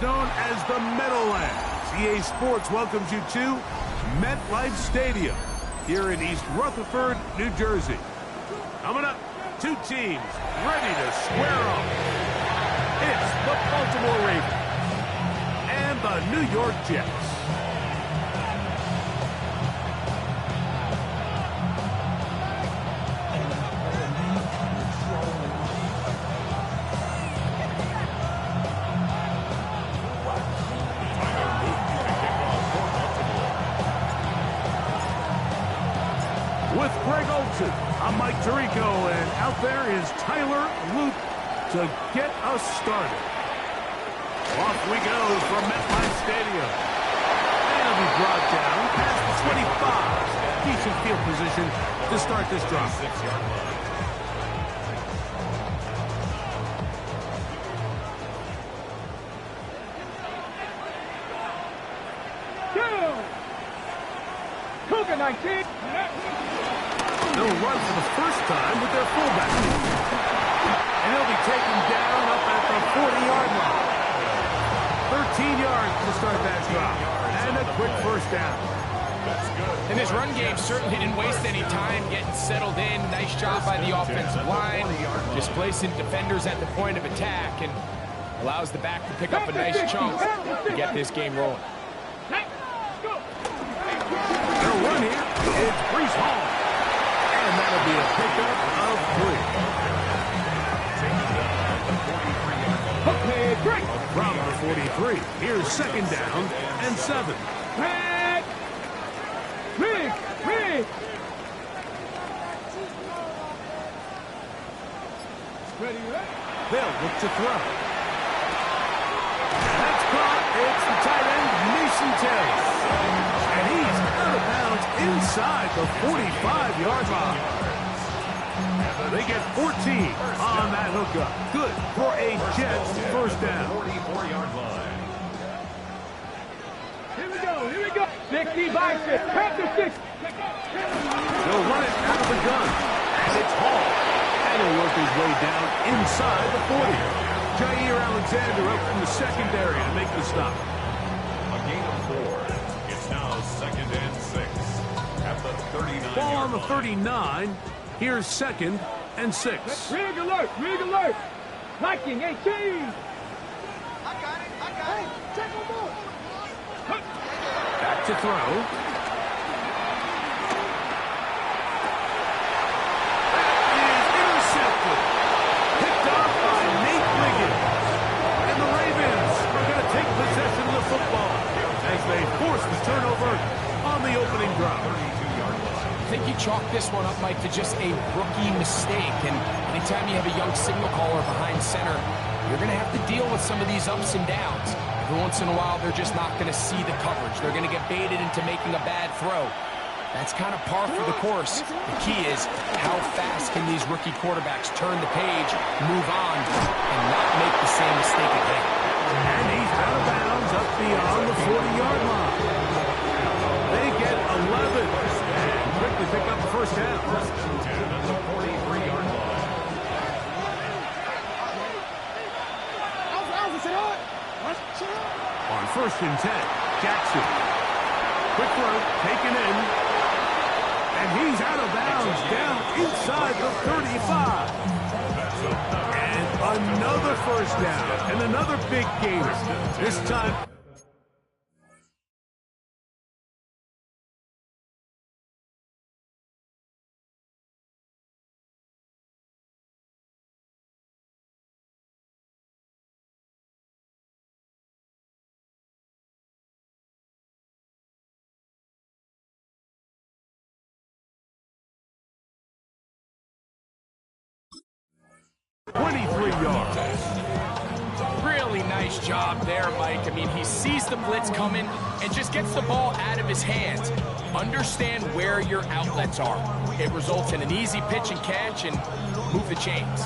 known as the Meadowlands. EA Sports welcomes you to MetLife Stadium here in East Rutherford, New Jersey. Coming up, two teams ready to square off. It's the Baltimore Ravens and the New York Jets. With Greg Olsen, I'm Mike Tirico, and out there is Tyler Luke to get us started. Off we go from MetLife Stadium. And it'll be brought down past the 25. Decent field position to start this drive. 6-yard line. Cougar 19. They'll run for the first time with their fullback. And he'll be taken down up at the 40-yard line. 13 yards to start that drive. And a quick first down. That's good. And this run game certainly didn't waste any time getting settled in. Nice job by the offensive line. Displacing defenders at the point of attack and allows the back to pick up a nice chunk to get this game rolling. They'll run here. It's Breece Hall. And that'll be a pickup of 3. From the 43, here's second down and 7. Rig. They'll look to throw. That's caught. It's the tight end, Mason Terry. And he's out of bounds inside the 45-yard line. They get 14 on that hookup. Good for a Jets first down. 44-yard line. Here we go. 60 by 6. Panther 6. They'll run it out of the gun. And it's Hall. And he'll work his way down inside the 40. Jair Alexander up from the secondary to make the stop. A gain of 4. It's now 2nd and 6 at the 39. Ball on the 39. Here's 2nd and 6. Rig alert. Liking 18. I got it. Hey, check on board. Back to throw. That is intercepted. Picked off by Nate Liggins. And the Ravens are going to take possession of the football as they force the turnover on the opening drive. I think you chalk this one up, Mike, to just a rookie mistake. And anytime you have a young signal caller behind center, you're going to have to deal with some of these ups and downs. Every once in a while, they're just not going to see the coverage. They're going to get baited into making a bad throw. That's kind of par for the course. The key is how fast can these rookie quarterbacks turn the page, move on, and not make the same mistake again. And he's out of bounds up beyond the 40-yard line. They get 11. Quickly pick up the first down. At the 43-yard line. On 1st and 10, Jackson. Quick throw, taken in. And he's out of bounds, down inside the 35. And another first down, and another big gainer. This time... Really nice job there, Mike. I mean, he sees the blitz coming and just gets the ball out of his hands. Understand where your outlets are. It results in an easy pitch and catch and move the chains.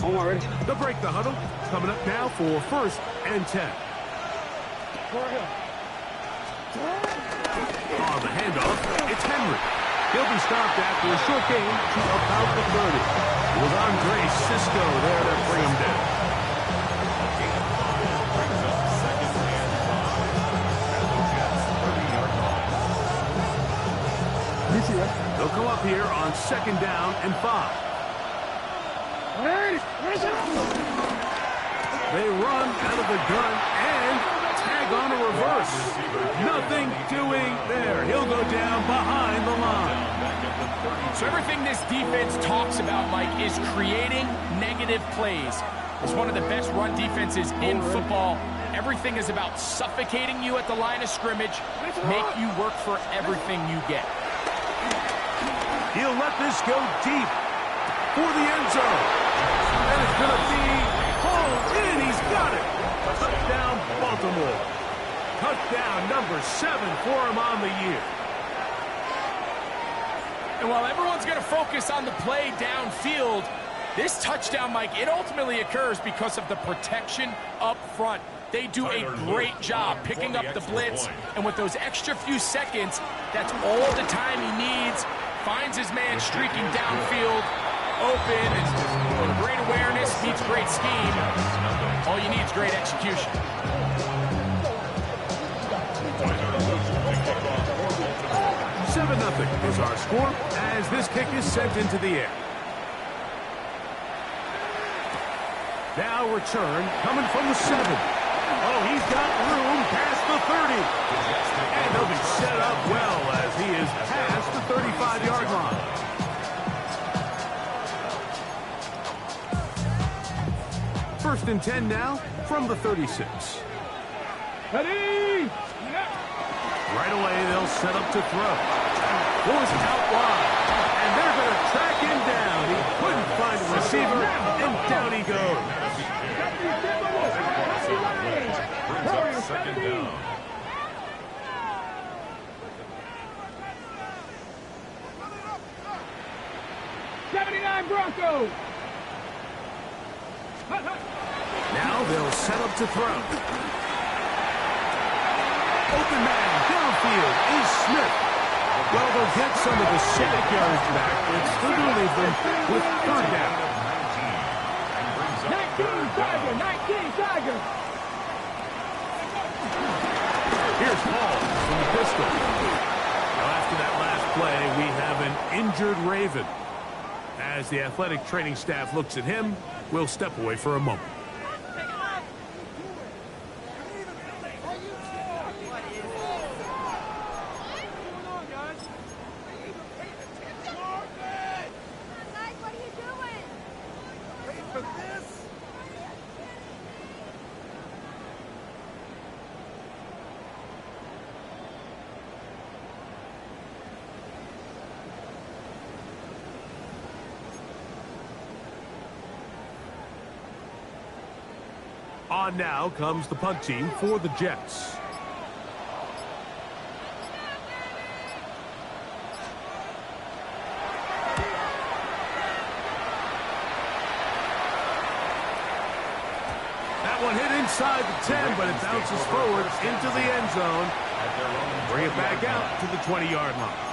Already. They'll break the huddle. Coming up now for 1st and 10. On the handoff, it's Henry. He'll be stopped after a short gain to about the 30. It was Andre Cisco there to bring him down. They'll come up here on 2nd down and 5. They run out of the gun and tag on a reverse. Nothing doing there. He'll go down behind the line. So everything this defense talks about, Mike, is creating negative plays. It's one of the best run defenses in football. Everything is about suffocating you at the line of scrimmage, make you work for everything you get. He'll let this go deep for the end zone. And it's going to be hauled in. He's got it. Touchdown, Baltimore. Touchdown number 7 for him on the year. And while everyone's going to focus on the play downfield, this touchdown, Mike, it ultimately occurs because of the protection up front. They do a great job picking up the blitz, and with those extra few seconds, that's all the time he needs. Finds his man streaking downfield, open, and great awareness meets great scheme. All you need is great execution. Seven 0 is our score as this kick is sent into the air. Now return coming from the 7. Oh, he's got room past the 30. And he'll be set up well as he is past the 35-yard line. First and 10 now from the 36. Ready? Right away, they'll set up to throw. Forced out wide. And they're going to track him down. He couldn't find a receiver, and down he goes. Brings up 2nd down. Broncos. Now they'll set up to throw. Open man downfield is Smith. Well, they'll get some of the sack yards back, but still going to leave them with 3rd down. 19 Tiger, 19 Tiger. Here's Hall from the pistol. Now after that last play, we have an injured Raven. As the athletic training staff looks at him, we'll step away for a moment. On now comes the punt team for the Jets. That one hit inside the 10, but it bounces forward into the end zone. Bring it back out to the 20-yard line.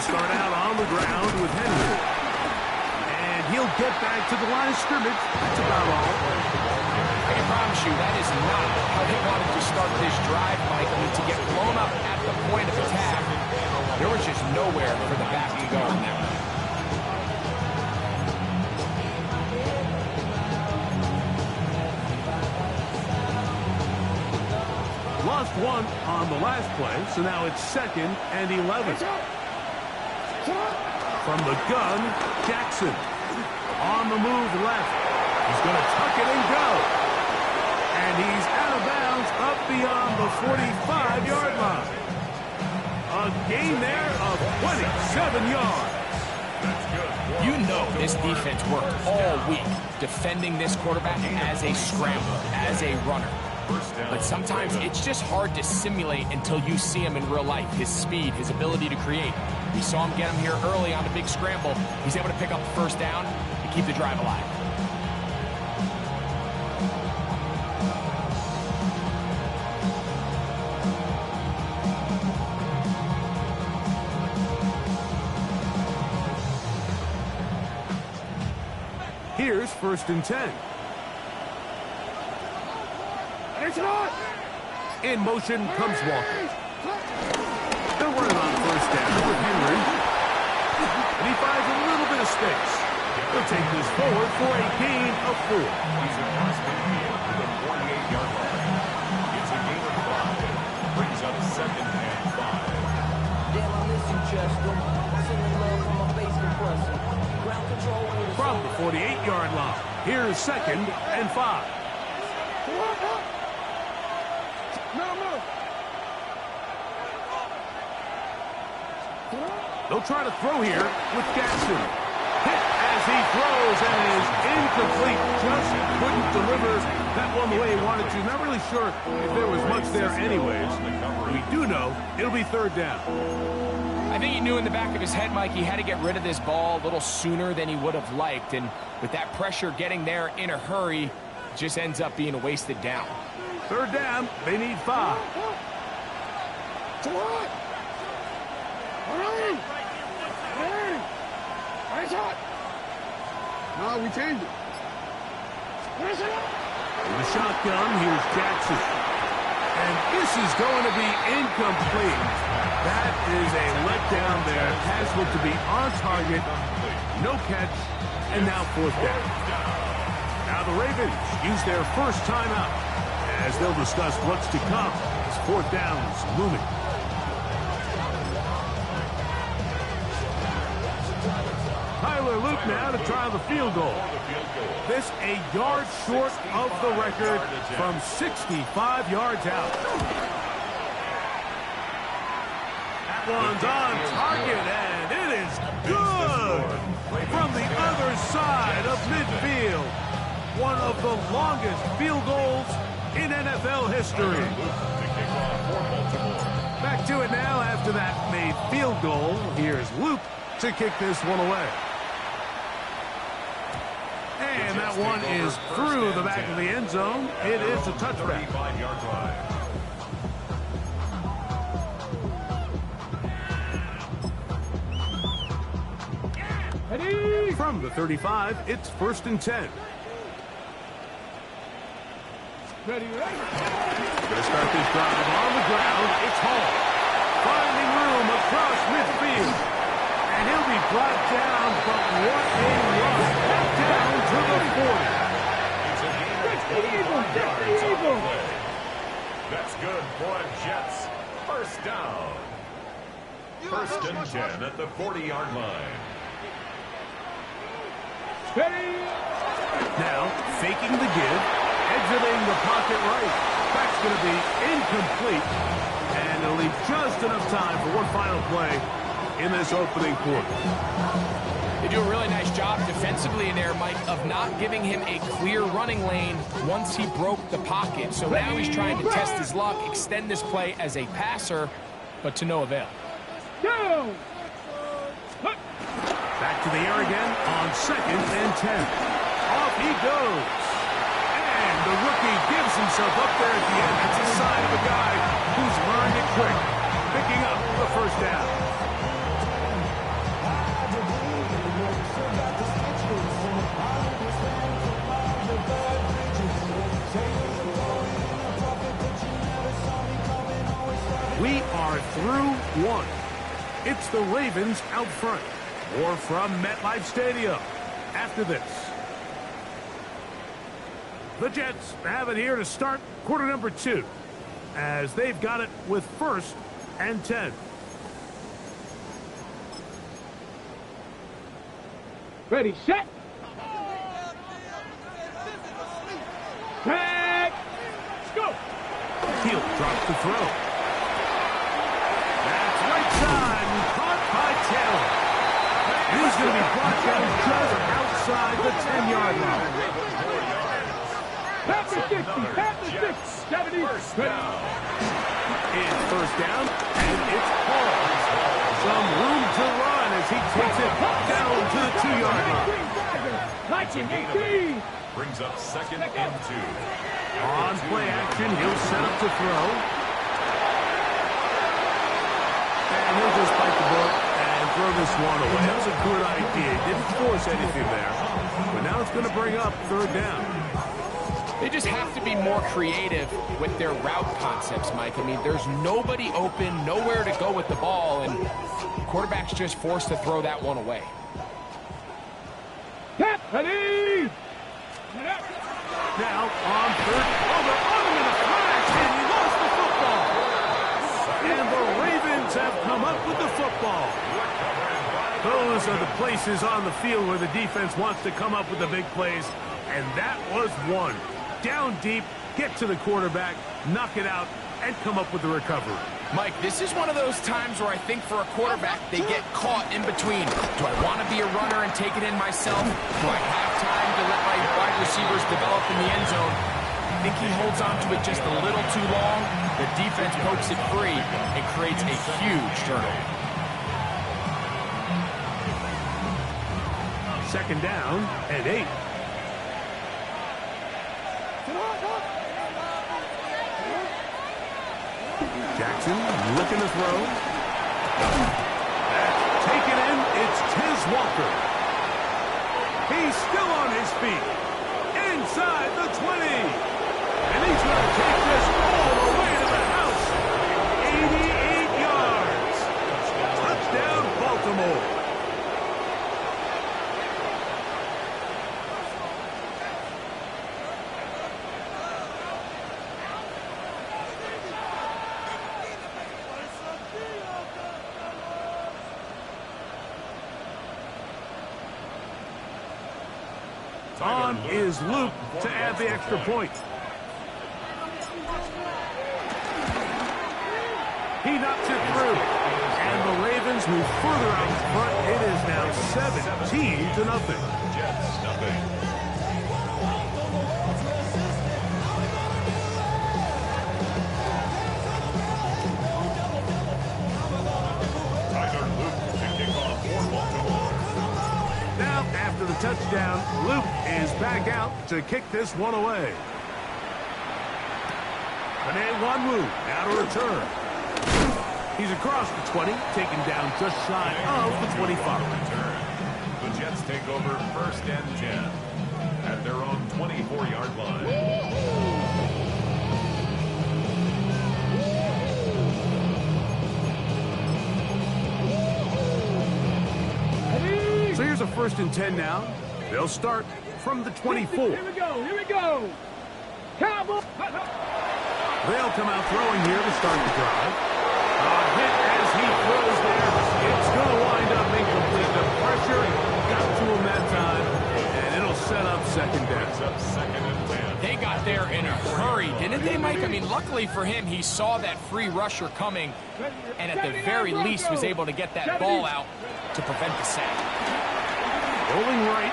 Start out on the ground with Henry. And he'll get back to the line of scrimmage. That's about all. I can promise you that is not how they wanted to start this drive, Mike. I mean, to get blown up at the point of attack, there was just nowhere for the back to go on that one. Lost one on the last play, so now it's 2nd and 11. From the gun, Jackson. On the move left. He's going to tuck it and go. And he's out of bounds up beyond the 45-yard line. A gain there of 27 yards. You know this defense worked all week defending this quarterback as a scrambler, as a runner. But sometimes it's just hard to simulate until you see him in real life. His speed, his ability to create. We saw him get him here early on the big scramble. He's able to pick up the 1st down and keep the drive alive. Here's 1st and 10. In motion comes Walker. They're running on 1st down with Henry. And he finds a little bit of space. He'll take this forward for a gain of 4. He's across midfield to the 48-yard line. It's a gain of 5. Brings up 2nd and 5. Damn, I miss you, Chester. Sending love from my face compressor. Ground control when you're From the 48-yard line, here's 2nd and 5. They'll try to throw here with Jackson. Hit as he throws and is incomplete. Just couldn't deliver that one the way he wanted to. Not really sure if there was much there anyways. We do know it'll be 3rd down. I think he knew in the back of his head, Mike, he had to get rid of this ball a little sooner than he would have liked. And with that pressure getting there in a hurry, it just ends up being a wasted down. 3rd down, they need 5. No, we changed it. With the shotgun, here's Jackson. And this is going to be incomplete. That is a letdown there. Pass looked to be on target. No catch. And now 4th down. Now the Ravens use their first timeout as they'll discuss what's to come as 4th down is looming. Tyler Luke now to try the field goal. This a yard short of the record from 65 yards out. That one's on target, and it is good from the other side of midfield. One of the longest field goals in NFL history. Back to it now after that made field goal. Here's Luke to kick this one away. And that one is through the back of the end zone. It is a touchback. 35-yard line. From the 35, it's 1st and 10. Ready. Going to start this drive on the ground. It's Hall. Finding room across midfield. And he'll be brought down, but what a run. Back down to the 40. That's good for Jets. 1st down. 1st and 10 at the 40-yard line. Now, faking the give, exiting the pocket right. That's going to be incomplete. And it'll leave just enough time for one final play in this opening quarter. They do a really nice job defensively in there, Mike, of not giving him a clear running lane once he broke the pocket. So now he's trying to test his luck, extend this play as a passer, but to no avail. Back to the air again on 2nd and 10. Off he goes. And the rookie gives himself up there at the end. That's a sign of a guy who's learned it quick. Picking up the 1st down. We are through one. It's the Ravens out front. Or from MetLife Stadium after this. The Jets have it here to start quarter number 2 as they've got it with 1st and 10. Ready, set. Tag. Go. Hill drops the throw. That's right side and caught by Taylor. He's going to be brought down just outside the 10-yard line. Pat the 60, pat the 60, 70. First down. It's 1st down, and it's Paul. Some room to run as he takes it down to the 2-yard line. Brings up 2nd and 2. On play action, he'll set up to throw. And he'll just bite the bullet as throw this one away. That was a good idea. He didn't force anything there. But now it's going to bring up third down. They just have to be more creative with their route concepts, Mike. I mean, there's nobody open, nowhere to go with the ball, and the quarterback's just forced to throw that one away. Ready! Now on third. Oh, they're on him in a flash, and he lost the football. And the Ravens have come up with the football. Those are the places on the field where the defense wants to come up with the big plays, and that was one. Down deep, get to the quarterback, knock it out, and come up with the recovery. Mike, this is one of those times where I think for a quarterback, they get caught in between. Do I want to be a runner and take it in myself? Do I have time to let my wide receivers develop in the end zone? I think he holds on to it just a little too long. The defense pokes it free and creates a huge turnover. Second down and 8. Jackson looking to throw. That's taken in. It's Tiz Walker. He's still on his feet. Inside the 20. And he's going to take this all the way to the house. 88 yards. Touchdown, Baltimore. On is Luke to add the extra point. He knocks it through. And the Ravens move further out in front. It is now 17-0. Jets, nothing. Tyler Luke to kick off for Baltimore. Now, after the touchdown, Luke is back out to kick this one away. Penei Wanwu now to return. He's across the 20, taken down just shy of the 25. Return. The Jets take over 1st and 10 at their own 24-yard line. So here's a 1st and 10 now. They'll start from the 24. Here we go, here we go. Cowboy. They'll come out throwing here to start the drive. A hit as he throws there. It's going to wind up incomplete. The pressure got to him that time, and it'll set up second down. It's up 2nd and 10. They got there in a hurry, didn't they, Mike? I mean, luckily for him, he saw that free rusher coming, and at the very least was able to get that ball out to prevent the sack. Rolling right.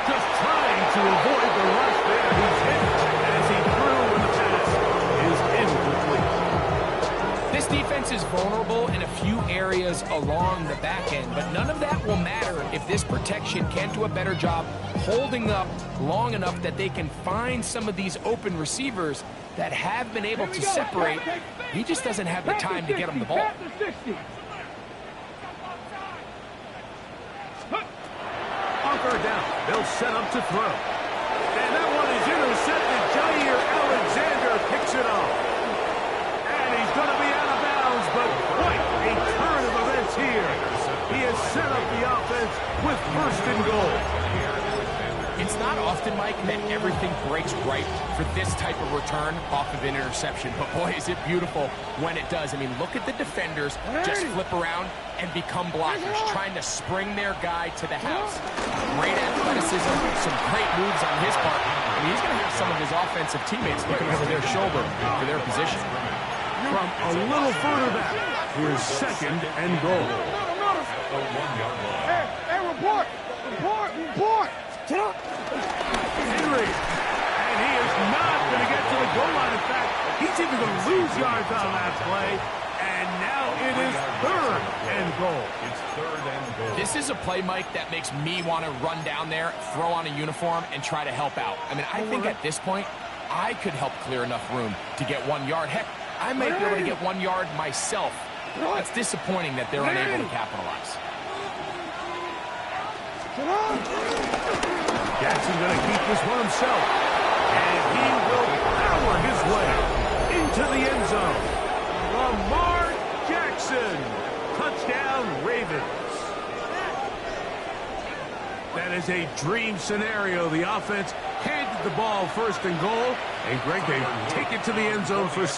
Just trying to avoid the rush there. He's hit as he threw when the pass is incomplete. This defense is vulnerable in a few areas along the back end, but none of that will matter if this protection can't do a better job holding up long enough that they can find some of these open receivers that have been able to separate. He just doesn't have the time to get them the ball. On third down, they'll set up to throw. And that one is intercepted. Jair Alexander picks it off. And he's going to be out of bounds, but quite a turn of events here. He has set up the offense with 1st and goal. It's not often, Mike, that everything breaks right for this type of return off of an interception. But, boy, is it beautiful when it does. I mean, look at the defenders just flip around and become blockers, trying to spring their guy to the house. Great athleticism, some great moves on his part. I mean, he's going to have some of his offensive teammates looking over their shoulder for their position. From a little further back, here's 2nd and goal. The 1-yard line. Hey, report! Henry, and he is not going to get to the goal line. In fact, he's even going to lose yards on that play. And now it is 3rd and goal. It's 3rd and goal. This is a play, Mike, that makes me want to run down there, throw on a uniform, and try to help out. I mean, I think at this point, I could help clear enough room to get 1 yard. Heck, I might be able to get 1 yard myself It's disappointing that they're unable to capitalize. Jackson going to keep this one himself. And he will power his way into the end zone. Lamar Jackson. Touchdown, Ravens. That is a dream scenario. The offense handed the ball first and goal. And Greg, they take it to the end zone for 6.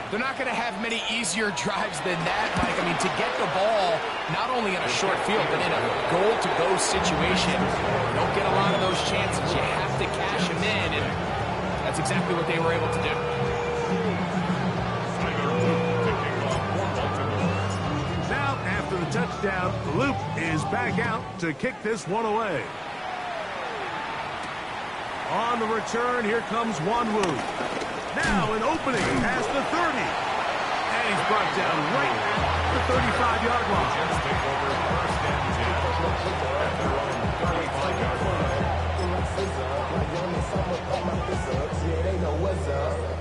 They're not going to have many easier drives than that, Mike. I mean, to get the ball, not only in a short field, but in a goal-to-go situation, you don't get a lot of those chances. You have to cash them in, and that's exactly what they were able to do. Now, after the touchdown, Luke is back out to kick this one away. On the return, here comes Wanwu. Now an opening past the 30. And he's brought down right at the 35-yard line. Jets take over first and 10 at their own 35-yard line.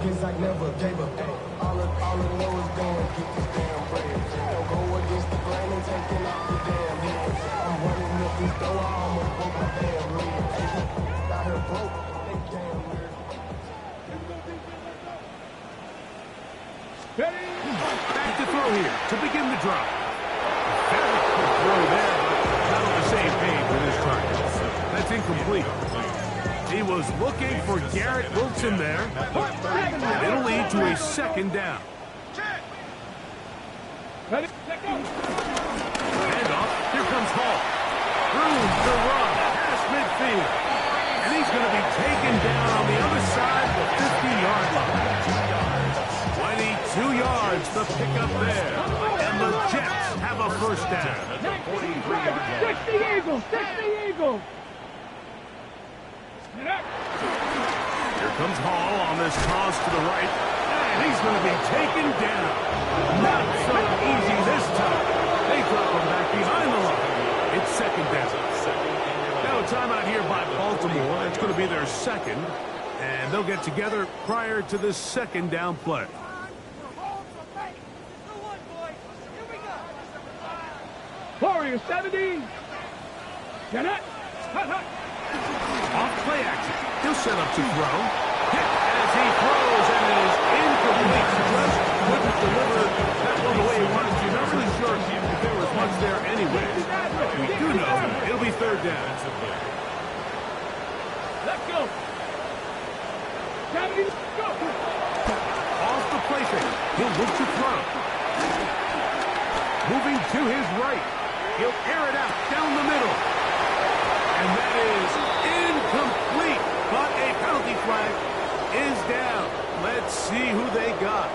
Cause I never gave up. All I know is going get this damn bread. Don't go against the grain and taking off the damn head. I'm running up this door, I almost broke my damn leg. Got her broke, they damn weird. Back to throw here to begin the drive. Very quick throw there, but not on the same page with his target. That's incomplete. He was looking for Garrett Wilson there. And it'll lead to a second down. Ready? Handoff. Here comes Hall. Room to run past midfield. And he's going to be taken down on the other side of the 50-yard line. 22 yards to pick up there. And the Jets have a first down. 60 Eagles! 60 Eagles! Here comes Hall on this toss to the right. And he's going to be taken down. Not so easy this time. They drop him back behind the line. It's second down. Now a timeout here by Baltimore. That's going to be their second. And they'll get together prior to this second down play. Warrior 70. Get it. Off play action. He'll set up to throw. Hit as he throws, and it is incomplete. Just couldn't deliver that one the way he wanted to. Not really sure if there was much there anyway. We do know it'll be third down. Let's go. 70. Go. Off the play fake. He'll look to throw. Moving to his right. He'll air it out down the middle. And that is incomplete. But a penalty flag is down. Let's see who they got.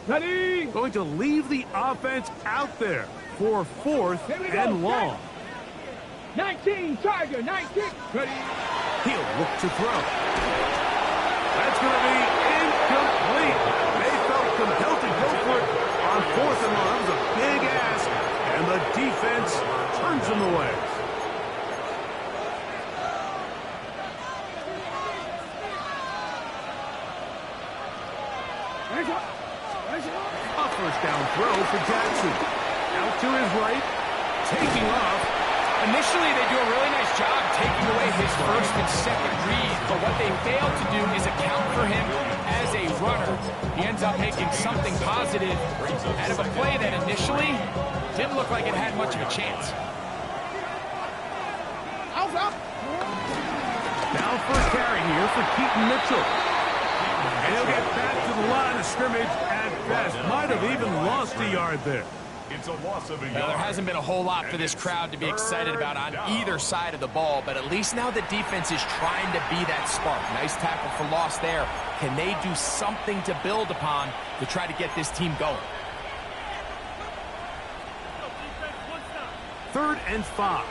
Ready. Going to leave the offense out there for fourth and long. 19, Tiger, 19. Ready. He'll look to throw. That's going to be incomplete. They felt compelled to go for it on fourth and long. That was a big ask, and the defense turns them away. A first down throw for Jackson. Out to his right, taking off. Initially, they do a really nice job taking away his first and second read, but what they fail to do is account for him as a runner. He ends up making something positive out of a play that initially didn't look like it had much of a chance. Now first carry here for Keaton Mitchell. And he'll get back to the line of scrimmage at best. Might have even lost a yard there. It's a loss of a yard. Well, there hasn't been a whole lot for this crowd to be excited about on either side of the ball, but at least now the defense is trying to be that spark. Nice tackle for loss there. Can they do something to build upon to try to get this team going? 3rd and 5.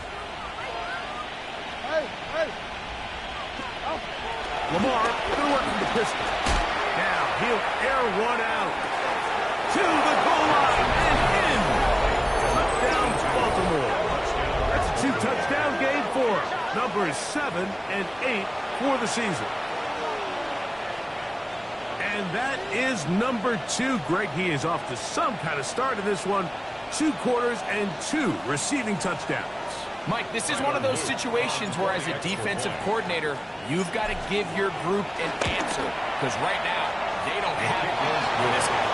Lamar going to work from the pistol. Now he'll air one out to the goal line and in. Touchdown to Baltimore. That's a 2-touchdown game for him. Numbers 7 and 8 for the season. And that is number 2. Greg, he is off to some kind of start in this one. 2 quarters and 2 receiving touchdowns. Mike, this is one of those situations where as a defensive coordinator, you've got to give your group an answer. Because right now, they don't have it with this guy.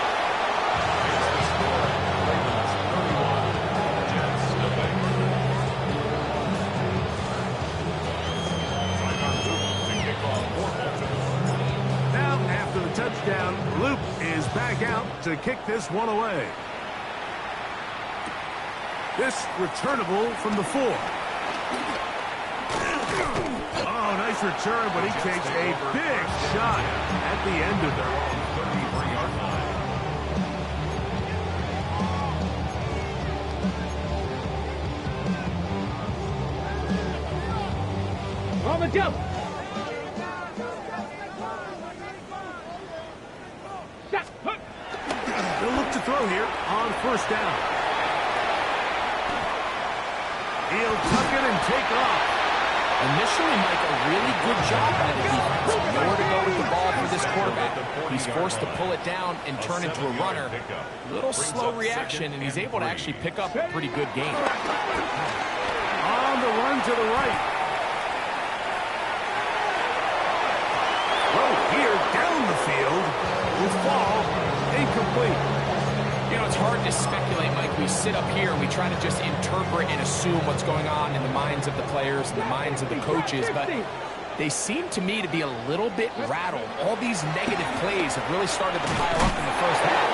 Now, after the touchdown, Luke is back out to kick this one away. This returnable from the 4. Oh, nice return, but he takes a big shot at the end of it. 33-yard line. On the jump. They'll look to throw here on first down. He'll tuck it and take off. Initially, Mike, a really good job by the defense. Nowhere to go with the ball for this quarterback. He's forced to pull it down and turn into a runner. A little slow reaction, and he's able to actually pick up a pretty good gain. On the run to the right. Throw here down the field. Will fall incomplete. You know, it's hard to speculate, Mike. We sit up here and we try to just interpret and assume what's going on in the minds of the players and the minds of the coaches, but they seem to me to be a little bit rattled. All these negative plays have really started to pile up in the first half.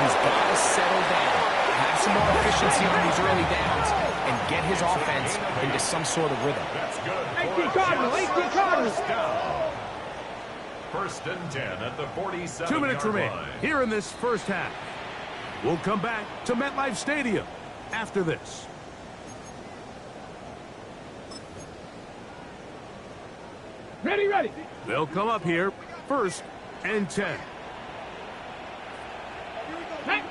He's got to settle down, have some more efficiency on these early downs, and get his offense into some sort of rhythm. That's good. 18 Cardinals, 18 Cardinals. First and 10 at the 47-yard 2 minutes remain line. here in this first half. We'll come back to MetLife Stadium after this. Ready, ready. They'll come up here, first and 10. Hey.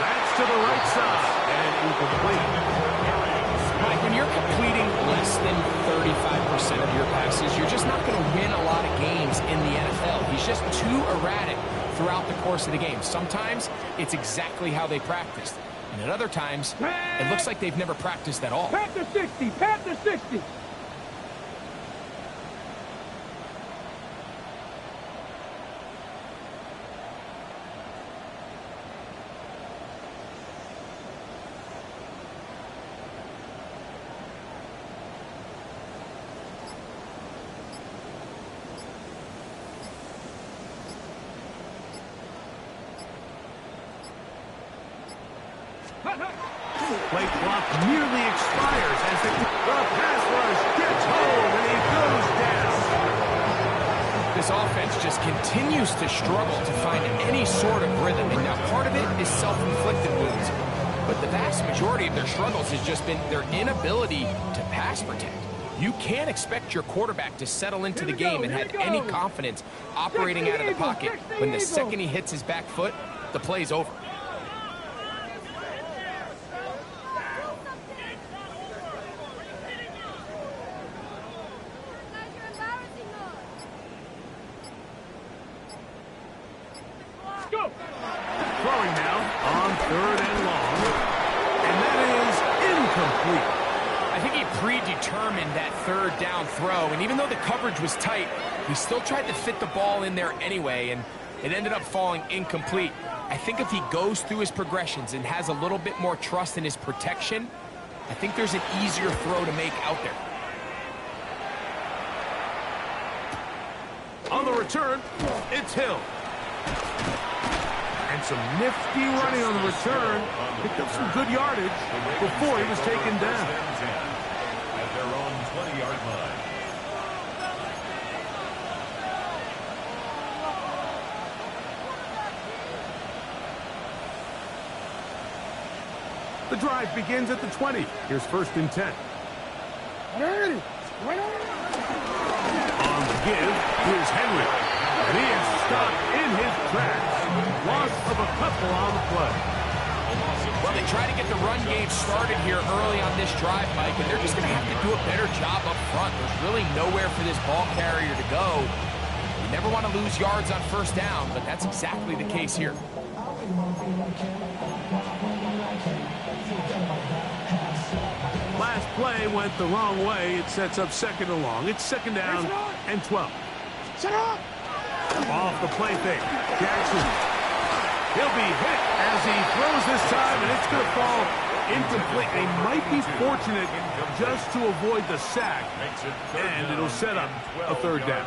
That's to the right side and incomplete. Mike, when you're completing less than 35% of your passes, you're just not going to win a lot of games in the NFL. He's just too erratic throughout the course of the game. Sometimes it's exactly how they practiced. And at other times, it looks like they've never practiced at all. Panther 60, Panther 60. Play clock nearly expires as the pass rush gets home and he goes down. This offense just continues to struggle to find any sort of rhythm. And now part of it is self-inflicted wounds. But the vast majority of their struggles has just been their inability to pass protect. You can't expect your quarterback to settle into the game and have any confidence operating out of the pocket when the second he hits his back foot, the play's over. Throwing now on third and long. And that is incomplete. I think he predetermined that third down throw, and even though the coverage was tight, he still tried to fit the ball in there anyway, and it ended up falling incomplete. I think if he goes through his progressions and has a little bit more trust in his protection, I think there's an easier throw to make out there. On the return, it's Hill. And some nifty running on the return. Picked up some good yardage before he was taken down. At their own 20-yard line. The drive begins at the 20. Here's 1st and 10. On the give, here's Henry. And he is stopped in his tracks. Loss of a couple on the play. Well, they try to get the run game started here early on this drive, Mike, and they're just going to have to do a better job up front. There's really nowhere for this ball carrier to go. You never want to lose yards on 1st down, but that's exactly the case here. Last play went the wrong way. It sets up 2nd and long. It's 2nd down and 12. Off the play fake. Jackson. He'll be hit as he throws this time, and it's going to fall incomplete. They might be fortunate just to avoid the sack, and it'll set up a 3rd down.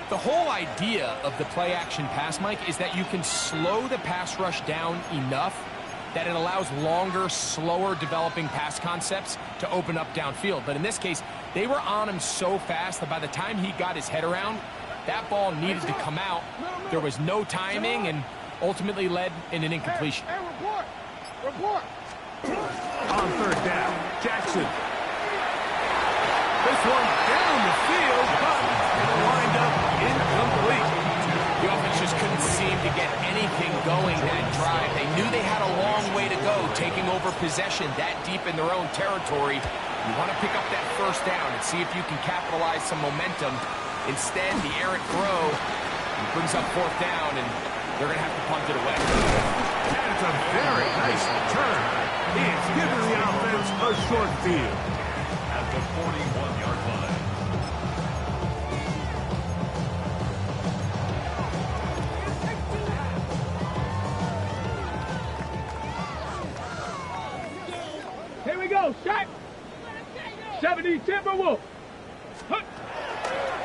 The whole idea of the play-action pass, Mike, is that you can slow the pass rush down enough that it allows longer, slower developing pass concepts to open up downfield. But in this case, they were on him so fast that by the time he got his head around, that ball needed to come out. There was no timing and ultimately led in an incompletion. Hey, report! On 3rd down, Jackson. This one down the field, but it'll wind up incomplete. The offense just couldn't seem to get anything going that drive. They knew they had a long way to go, taking over possession that deep in their own territory. You want to pick up that 1st down and see if you can capitalize some momentum. Instead, the errant throw brings up 4th down, and they're going to have to punt it away. That's a very nice return. It's giving the offense a short field. At the 41-yard line. Here we go, shot. 70 Timberwolf.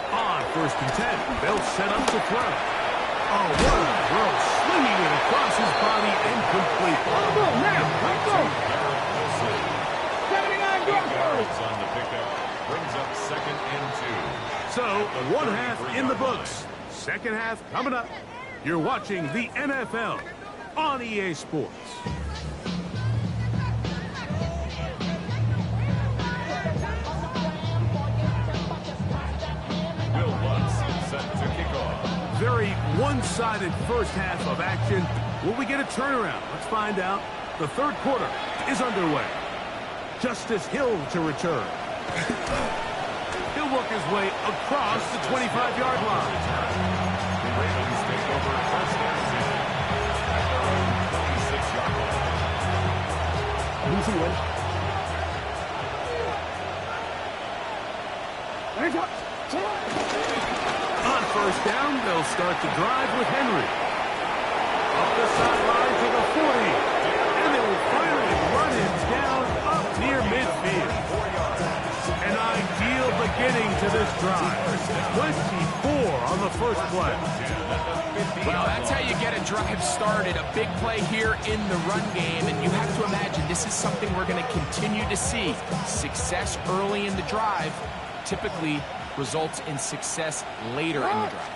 On 1st and 10, they'll set up to throw. Oh, what a throw. Slinging it across his body, incomplete. Come on now, let's go. 79 yards on the pickup. Brings up 2nd and 2. So, 1 half in the books. 2nd half coming up. You're watching the NFL on EA Sports. Will Lutz set to kick off. Very one-sided 1st half of action. Will we get a turnaround? Let's find out. The 3rd quarter is underway. Justice Hill to return. He'll work his way across the 25-yard line. The Ravens take over 1st and 10. At their own 26-yard line. On 1st down, they'll start the drive with Henry. Up the sideline to the 40. And they will finally run him down up near midfield. An ideal beginning to this drive. 24 on the 1st play. Well, that's how you get a drive started. A big play here in the run game, and you have to imagine this is something we're going to continue to see. Success early in the drive typically results in success later in the drive.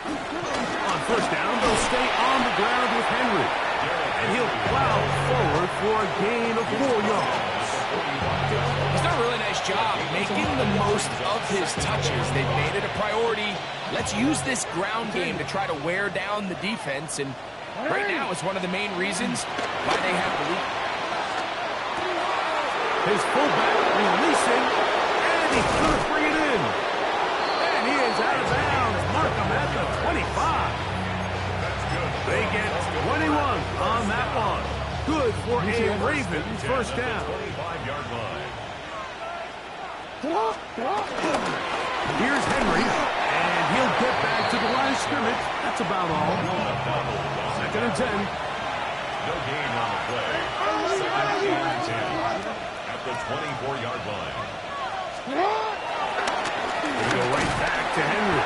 On 1st down, they'll stay on the ground with Henry. And he'll plow forward for a gain of 4 yards. He's done a really nice job making the most of his touches. They've made it a priority. Let's use this ground game to try to wear down the defense, and right now it's one of the main reasons why they have the lead. His fullback releasing, and he's going to bring it in. And he is out of bounds. Mark him at the 25. They get 21 on that one. Good for a Ravens 1st down. 25-yard line. Here's Henry, and he'll get back to the line of scrimmage. That's about all. 2nd and 10. No gain on the play. 2nd and 10. At the 24-yard line. We go right back to Henry.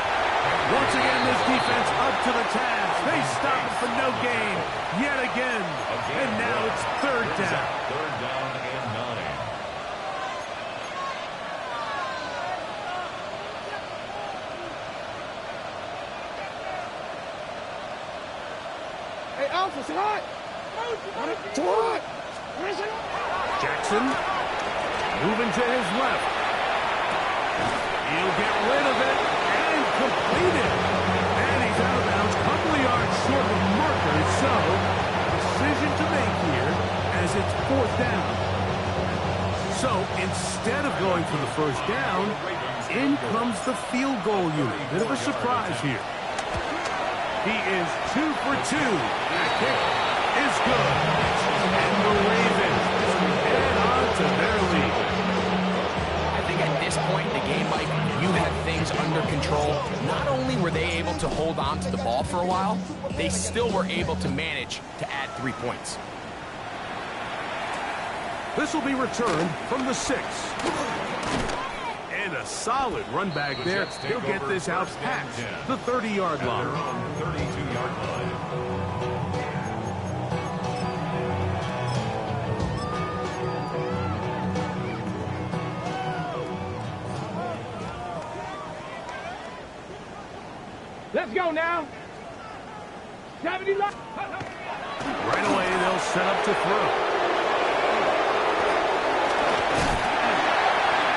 Once again, this defense up to the task. They stop it for no gain yet again. And now it's 3rd down. 3rd down and 9. Hey, Alpha, it's hot. It's hot. Jackson moving to his left. He'll get rid of it and complete it. And he's out of bounds, a couple of yards short of the marker. So, decision to make here as it's 4th down. So, instead of going for the first down, in comes the field goal unit. Bit of a surprise here. He is 2 for 2. That kick is good. And the Ravens head on to their lead. I think at this point in the game, Mike, you had things under control. Not only were they able to hold on to the ball for a while, they still were able to manage to add 3 points. This will be returned from the 6. And a solid run back there. He'll get this out past the 30-yard line. 32-yard line. Let's go now. 70 left. Right away, they'll set up to throw.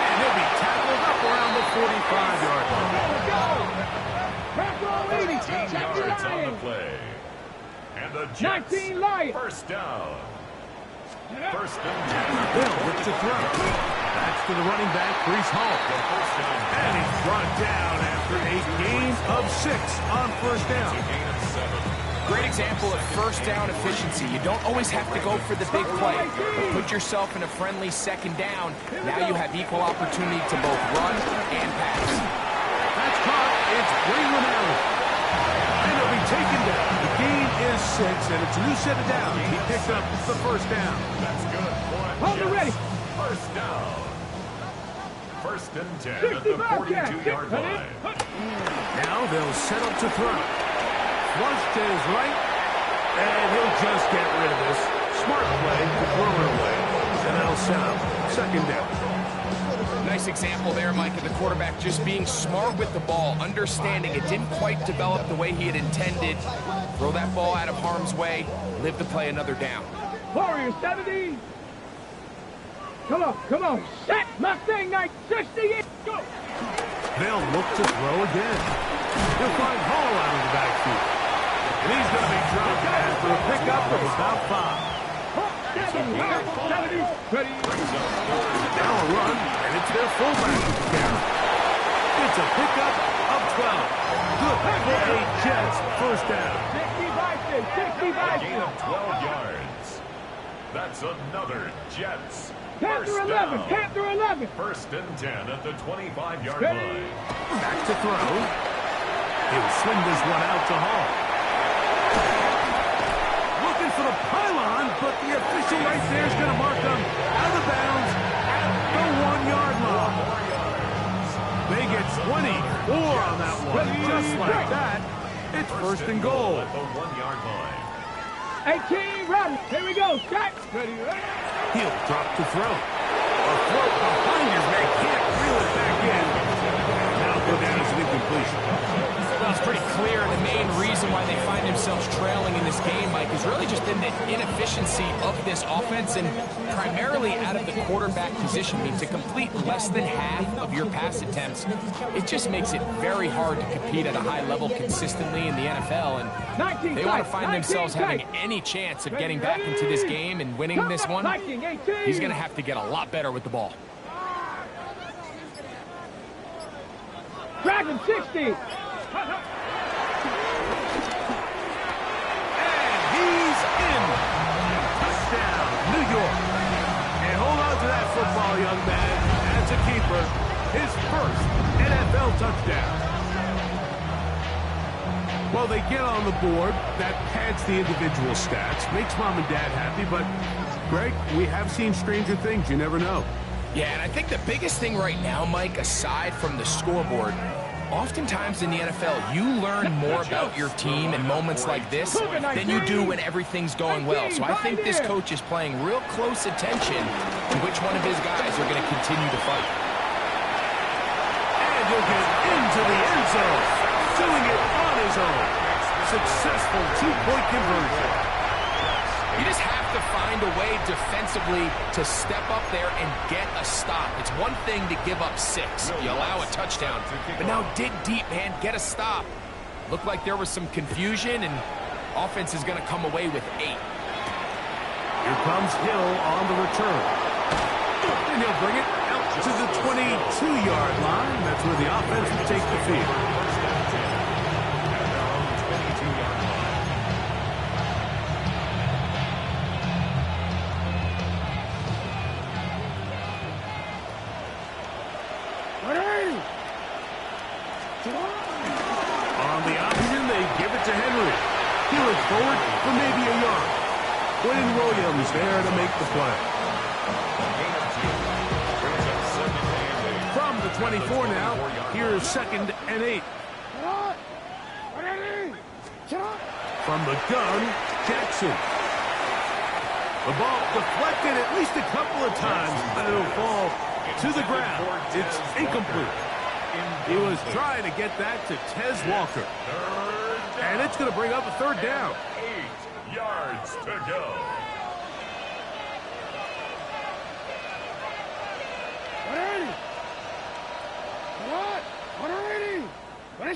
And he'll be tackled up around the 45-yard line. Let's go. Back row 80. 15 yards on the play. And the Jets, 19 Lions. first down. First and 10. Bill with the throw. That's to the running back, Breece Hall. First down. And he's brought down after a gain of 6 on first down. Gain of 7. Great example of first down efficiency. You don't always have to go for the big play, but put yourself in a friendly second down. Now you have equal opportunity to both run and pass. That's caught. It's Braylon Allen. And he'll be taken down. The gain is 6, and it's a new set of downs. He picked up the first down. That's good. Hold it ready. First down. First and 10 at the 42-yard line. Now they'll set up to throw. Flush to his right, and he'll just get rid of this. Smart play to throw it away. And that'll set up second down. Nice example there, Mike, of the quarterback just being smart with the ball, understanding it didn't quite develop the way he had intended. Throw that ball out of harm's way, live to play another down. Warriors 70. Come on. Set Mustang Knight 68. Go. They'll look to throw again. He'll find Hall out of the backfield. And he's going to be dropped after a pickup of about 5. 70. Ready. Now a run, and it's their fullback who carries. It's a pickup of 12. Good for a Jets first down. 60 Bison. 60 Gain Bison. of 12 yards. That's another Jets. First Panther 11. down. Panther 11. First and 10 at the 25-yard Ready. line. Back to throw. He'll swing this one out to Hall. Looking for the pylon, but the official right there is going to mark them out of bounds at the 1-yard line. They get 24 on that one. Just like that, it's first and goal. At the 1-yard line. 18 run. Here we go. Set. Ready. He'll drop to throw. A throw behind his man. Can't reel it back in. Now go down as an incompletion. Well, it's pretty clear the main reason why they find themselves trailing in this game, Mike, is really just in the inefficiency of this offense and primarily out of the quarterback position. I mean, to complete less than half of your pass attempts, it just makes it very hard to compete at a high level consistently in the NFL. And they want to find themselves having any chance of getting back into this game and winning this one. He's going to have to get a lot better with the ball. Dragon 60. And he's in. Touchdown, New York. And hold on to that football, young man. That's a keeper. His first NFL touchdown. Well, they get on the board. That pads the individual stats. Makes mom and dad happy, but, Greg, we have seen stranger things. You never know. Yeah, and I think the biggest thing right now, Mike, aside from the scoreboard, oftentimes in the NFL, you learn more about your team in moments like this than you do when everything's going well. So I think this coach is paying real close attention to which one of his guys are going to continue to fight. And he'll get into the end zone, doing it on his own. Successful two-point conversion. You just have to find a way defensively to step up there and get a stop. It's one thing to give up 6. You allow a touchdown. But now dig deep, man. Get a stop. Looked like there was some confusion, and offense is going to come away with 8. Here comes Hill on the return. And he'll bring it out to the 22-yard line. That's where the offense will take the field. On the option, they give it to Henry. He looks forward for maybe a yard. Quinn Williams there to make the play. From the 24 now, here's 2nd and 8. From the gun, Jackson. The ball deflected at least a couple of times, but it'll fall to the ground. It's incomplete. He was trying to get that to Tez Walker. And it's going to bring up a 3rd down. 8 yards to go. In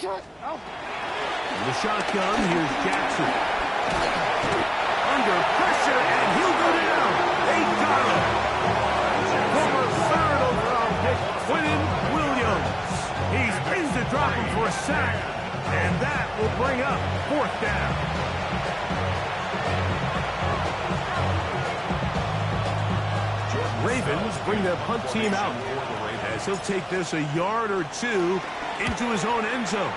the shotgun, here's Jackson. Under pressure, and he'll go down. They got him. Former 3rd overall pick, Quinn Williams. He's in to drop him for a sack, and that will bring up 4th down. Ravens bring their punt team out as he'll take this a yard or 2 into his own end zone.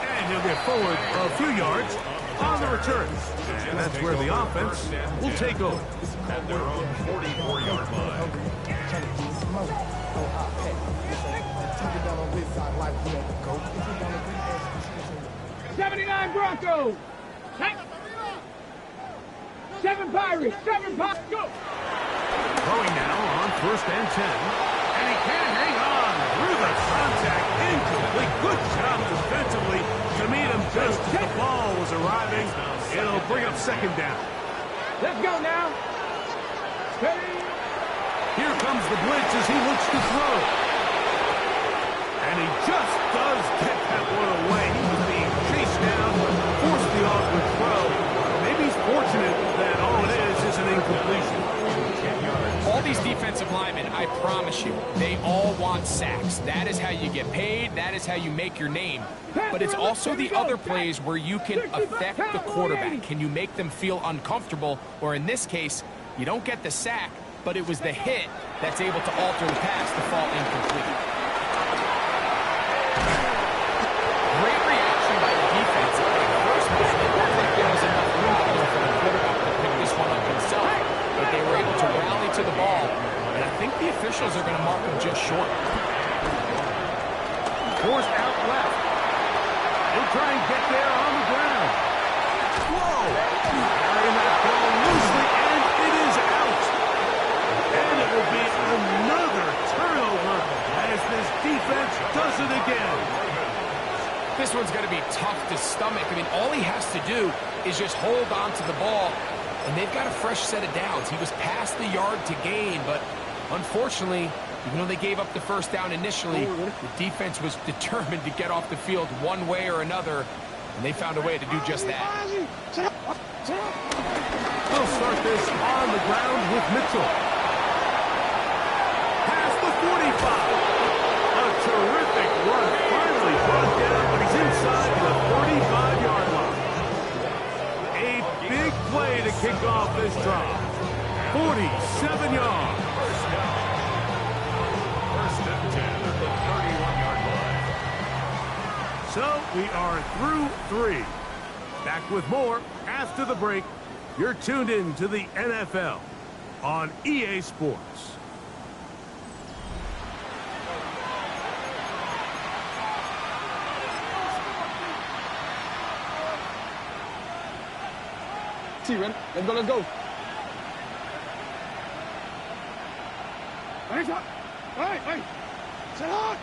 And he'll get forward a few yards on the return. And that's where the offense will take over. At their own 44-yard line. 79 Broncos. 7 Pirates. 7 Pirates. Go. Throwing now on 1st and 10. And he can't hang on through the contact. Incomplete. Good job defensively to meet him just as the ball was arriving. It'll bring up 2nd down. Let's go now. Ready. Here comes the blitz as he looks to throw. And he just does get that one away. He was being chased down, forced the awkward throw. Maybe he's fortunate that all it is an incompletion. All these defensive linemen, I promise you, they all want sacks. That is how you get paid. That is how you make your name. But it's also the other plays where you can affect the quarterback. Can you make them feel uncomfortable? Or in this case, you don't get the sack, but it was the hit that's able to alter the pass to fall incomplete. Great reaction by the defense. At first, it looked like there was enough room for the quarterback to pick this one up himself, but they were able to rally to the ball, and I think the officials are going to mark him just short. Forced out left. He'll try and get there on the ground. Whoa! Carrying that ball loosely, and it is out. And it will be another turnover as this defense does it again. This one's going to be tough to stomach. I mean, all he has to do is just hold on to the ball, and they've got a fresh set of downs. He was past the yard to gain, but unfortunately, even though they gave up the 1st down initially, the defense was determined to get off the field one way or another, and they found a way to do just that. We'll start this on the ground with Mitchell. Past the 45. A terrific run. Finally brought down, but he's inside the 45-yard line. A big play to kick off this drive. 47 yards. First and 10 at the 31-yard line. So we are through 3. Back with more after the break. You're tuned in to the NFL on EA Sports. Ready? Let's go, let's go. Hey, set on.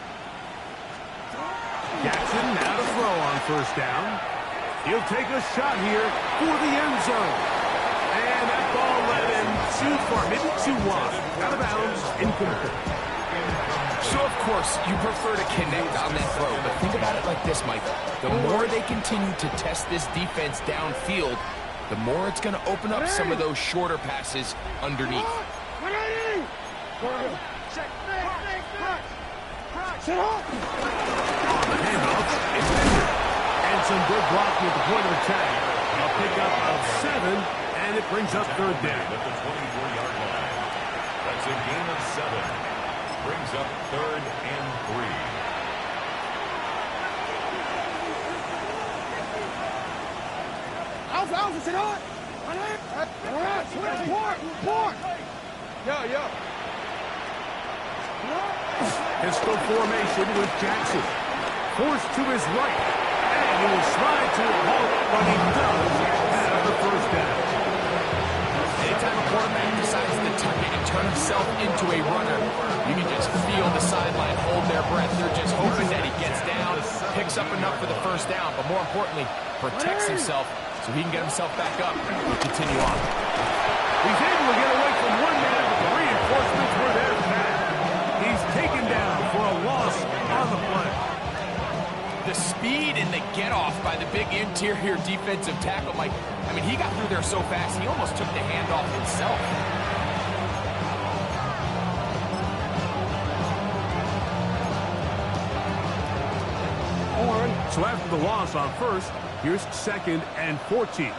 Jackson first down. He'll take a shot here for the end zone. And that ball led him too far, maybe too wide. Out of bounds, incomplete. So, of course, you prefer to connect on that throw, but think about it like this, Mike. The more they continue to test this defense downfield, the more it's going to open up some of those shorter passes underneath. On the handoff, it's Bender. And some good blocking at the point of attack. A pickup of 7, and it brings up third down. At the 24-yard line. That's a gain of 7. Brings up 3rd and 3. Pistol formation with Jackson. Forced to his right. And he will slide to a halt, but he does have the first down. Anytime a quarterback decides to tuck it and turn himself into a runner, you can just feel the sideline hold their breath. They're just hoping that he gets down, picks up enough for the first down, but more importantly, protects himself so he can get himself back up and continue on. He's able to get away from one man, but the reinforcements were there fast. He's taken down for a loss on the play. The speed and the get-off by the big interior defensive tackle, Mike. I mean, he got through there so fast, he almost took the handoff himself. So after the loss on first, here's 2nd and 14.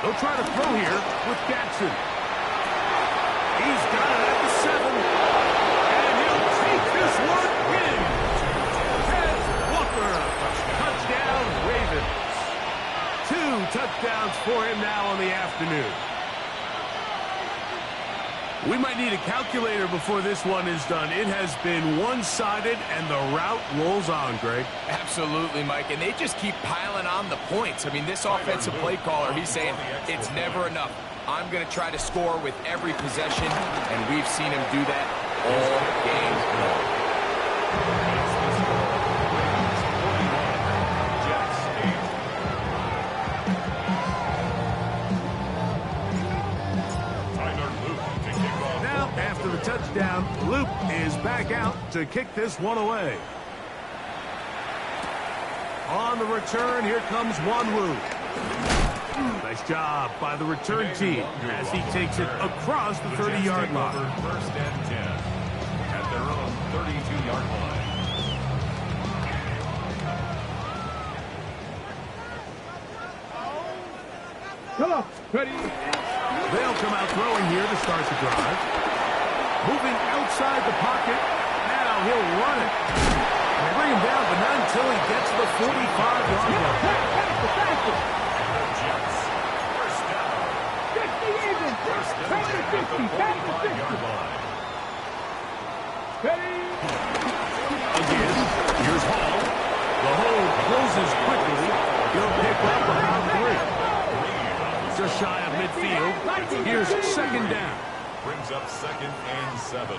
They'll try to throw here with Jackson. He's got it at the 7. And he'll take this one in. Ted Walker. Touchdown, Ravens. 2 touchdowns for him now on the afternoon. We might need a calculator before this one is done. It has been one-sided, and the route rolls on, Greg. Absolutely, Mike, and they just keep piling on the points. I mean, this offensive play caller, he's saying it's never enough. I'm going to try to score with every possession, and we've seen him do that all game long. Touchdown. Luke is back out to kick this one away. On the return, here comes Wanwu. Nice job by the return team as he takes it across the 30-yard line. 1st and 10 at their own 32-yard line. Come on, ready? They'll come out throwing here to start the drive. Moving outside the pocket. Now he'll run it. They bring him down, but not until he gets to the 45-yard line. The Jets. First down. 50 even. First and 10 at the 45-yard line. Ready? Again, here's Hall. The hole closes quickly. He'll pick up about 3. Just shy of midfield. Here's 2nd down. Brings up 2nd and 7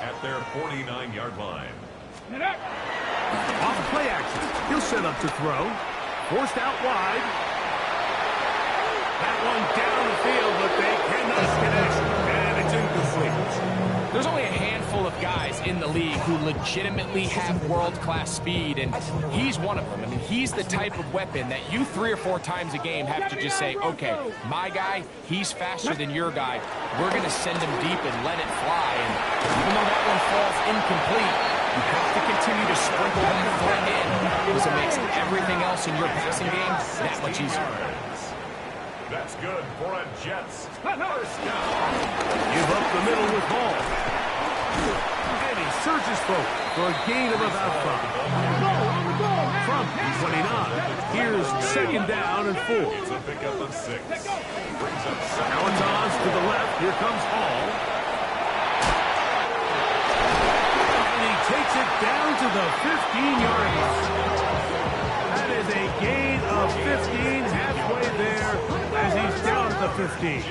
at their 49-yard line. Off play action. He'll set up to throw. Forced out wide. That one down the field, but they cannot connect. And it's incomplete. There's only a handful of guys in the league who legitimately have world-class speed, and he's one of them. I mean, he's the type of weapon that you 3 or 4 times a game have to just say, okay, my guy, he's faster than your guy. We're going to send him deep and let it fly. And even though that one falls incomplete, you have to continue to sprinkle that threat in because it makes everything else in your passing game that much easier. That's good for a Jets. First down. Give up the middle with Hall. And he surges forward for a gain of about 5. From 29, here's 2nd down and 4. It's a pickup of 6. Brings up 7. Now it's on to the left. Here comes Hall. And he takes it down to the 15-yard line. That is a gain of 15, halfway there as he's down at the 15.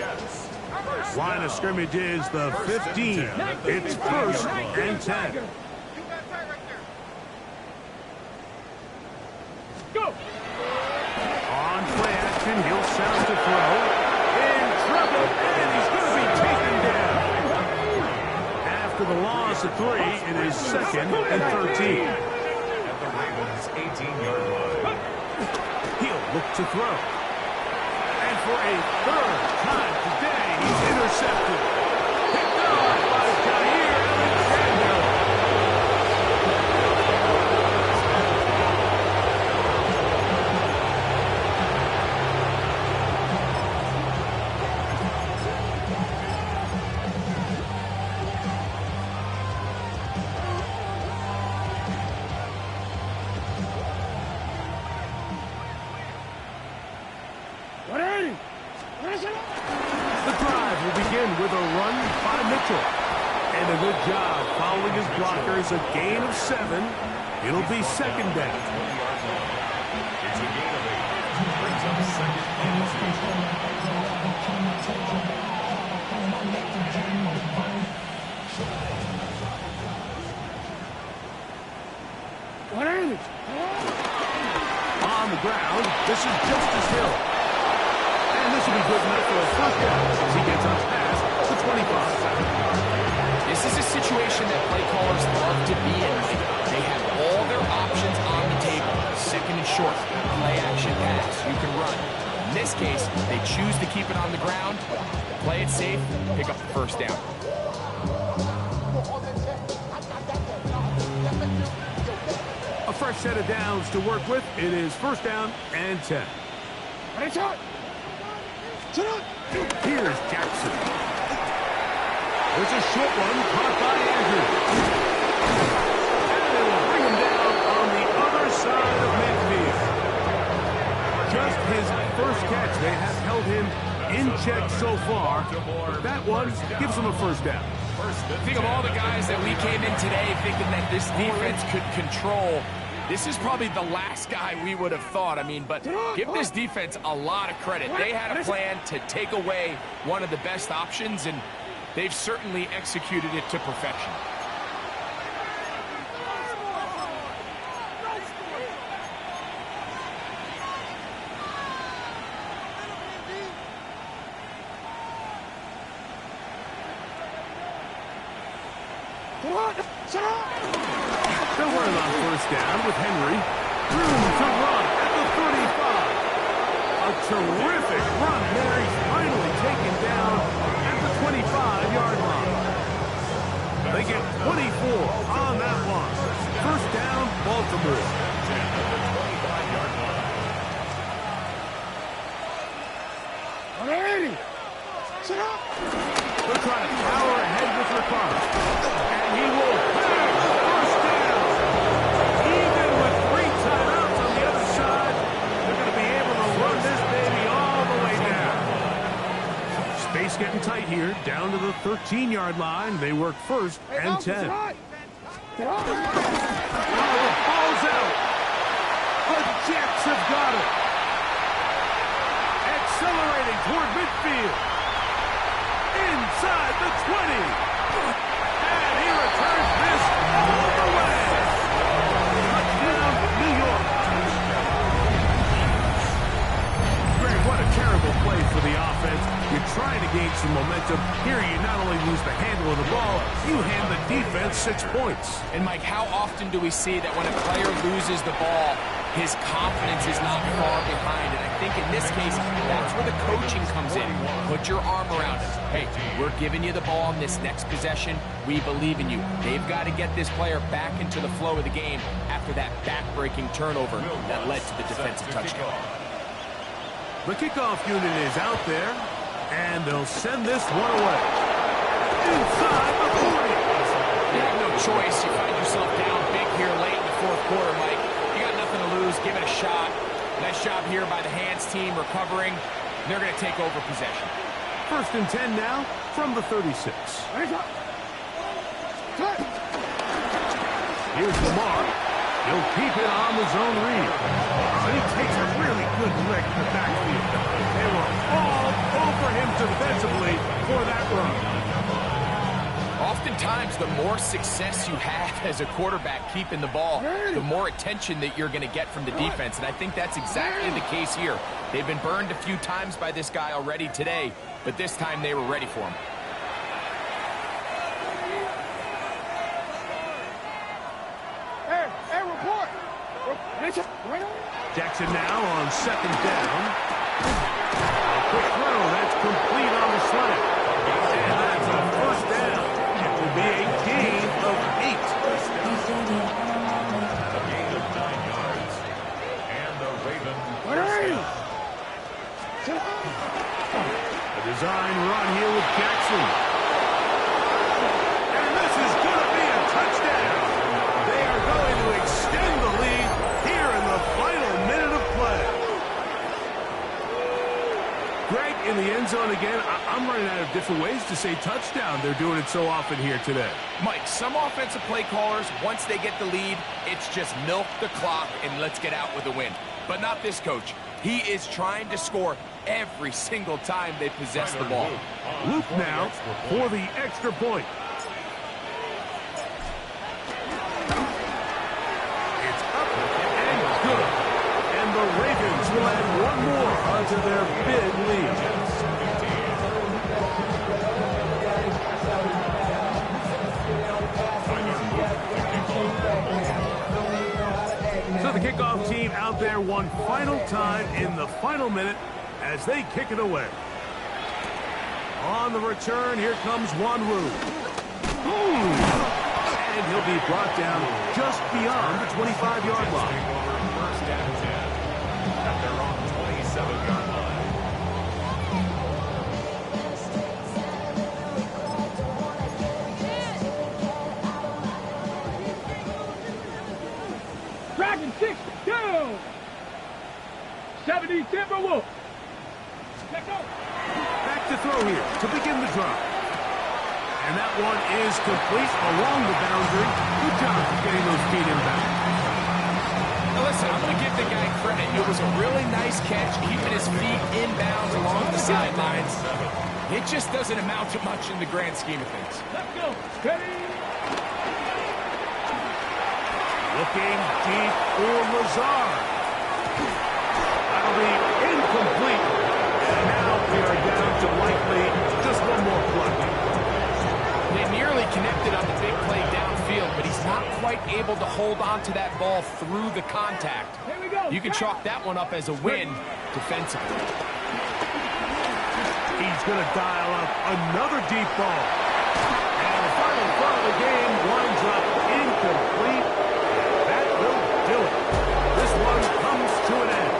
Line of scrimmage is the 15. It's 1st and 10. Go. On play action, he'll set up to throw. In trouble, and he's going to be taken down. After the loss of 3, it is 2nd and 13. At the Ravens' 18-yard line. He'll look to throw. And for a 3rd time today, he's intercepted. Picked off by Jair Alexander. The drive will begin with a run by Mitchell. And a good job following his blockers, a gain of 7. It'll be 2nd down. It's a gain of 8. Brings up 2nd and 180. On the ground, this is Justice Hill. And this will be good enough for a 1st down as he gets on past the 25. This is a situation that play callers love to be in. They have all their options on the table. 2nd and short, play action pass, you can run. In this case, they choose to keep it on the ground, play it safe, pick up the 1st down. A fresh set of downs to work with. It is 1st down and 10. Here's Jackson. There's a short one caught by Andrews. And they will bring him down on the other side of midfield. Just his 1st catch. They have held him in check so far. That one gives him a 1st down. Think of all the guys that we came in today thinking that this defense could control. This is probably the last guy we would have thought. I mean, but give this defense a lot of credit. They had a plan to take away one of the best options, and they've certainly executed it to perfection. They'll run it on 1st down with Henry. Room to run at the 35. A terrific run there. He's finally taken down at the 25-yard line. They get 24 on that one. 1st down, Baltimore. They're trying to power ahead with Ricard. And he will bang 1st down. Even with 3 timeouts on the other side, they're going to be able to run this baby all the way down. Space getting tight here. Down to the 13-yard line. They work 1st and 10. The ball's out. The Jets have got it. Accelerating toward midfield. Inside the 20. And he returns this all the way. Touchdown, New York. Greg, what a terrible play for the offense. You're trying to gain some momentum. Here you not only lose the handle of the ball, you hand the defense 6 points. And Mike, how often do we see that when a player loses the ball, his confidence is not far behind? And I think in this case, that's where the coaching comes in. Put your arm around us. Hey, we're giving you the ball in this next possession. We believe in you. They've got to get this player back into the flow of the game after that back-breaking turnover that led to the defensive touchdown. The kickoff unit is out there, and they'll send this one away. Inside the 40. You have no choice. You find yourself down big here late in the 4th quarter, Mike. You got nothing to lose. Give it a shot. Nice job here by the hands team recovering. They're going to take over possession. 1st and 10 now from the 36. Here's Lamar. He'll keep it on the zone read. And he takes a really good lick in the backfield. They were all over him defensively for that run. Oftentimes, the more success you have as a quarterback keeping the ball, the more attention that you're going to get from the defense, and I think that's exactly the case here. They've been burned a few times by this guy already today, but this time they were ready for him. Hey, report. Jackson now on second down. A quick throw, that's complete on the slant. And that's a first down. It will be a gain of 8. A gain of 9 yards. And the Ravens. A design run here with Jackson. And this is going to be a touchdown. They are going to extend the lead here in the final minute of play. Greg, in the end zone again, I'm running out of different ways to say touchdown. They're doing it so often here today. Mike, some offensive play callers, once they get the lead, it's just milk the clock and let's get out with a win. But not this coach. He is trying to score every single time they possess the ball. Luke now for the extra point. It's up and good. And the Ravens will add one more onto their big lead. So the kickoff team out there one final time in the final minute as they kick it away. On the return, here comes Wanwu. And he'll be brought down just beyond the 25-yard line. First and 10 at their own 27-yard line. Dragon 6 down. 70 Timberwolves. Let's go. Back to throw here to begin the drive. And that one is complete along the boundary. Good job of getting those feet in bounds. Now listen, I'm going to give the guy credit. It was a really nice catch, keeping his feet inbounds along the sidelines. It just doesn't amount to much in the grand scheme of things. Let's go. Steady. Looking deep for Lazard. That'll be incomplete. And now we are down to likely just one more play. They nearly connected on the big play downfield, but he's not quite able to hold on to that ball through the contact. Here we go. You can chalk that one up as a win defensively. He's going to dial up another deep ball. And the final throw of the game winds up incomplete. That will do it. This one comes to an end.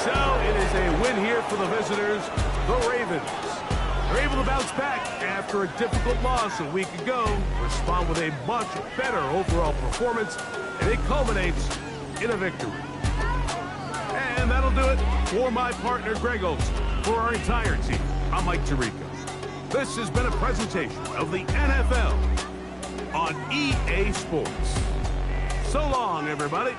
So it is a win here for the visitors, the Ravens. They're able to bounce back after a difficult loss a week ago, respond with a much better overall performance, and it culminates in a victory. And that'll do it for my partner, Greg Olsen. For our entire team, I'm Mike Tirico. This has been a presentation of the NFL on EA Sports. So long, everybody.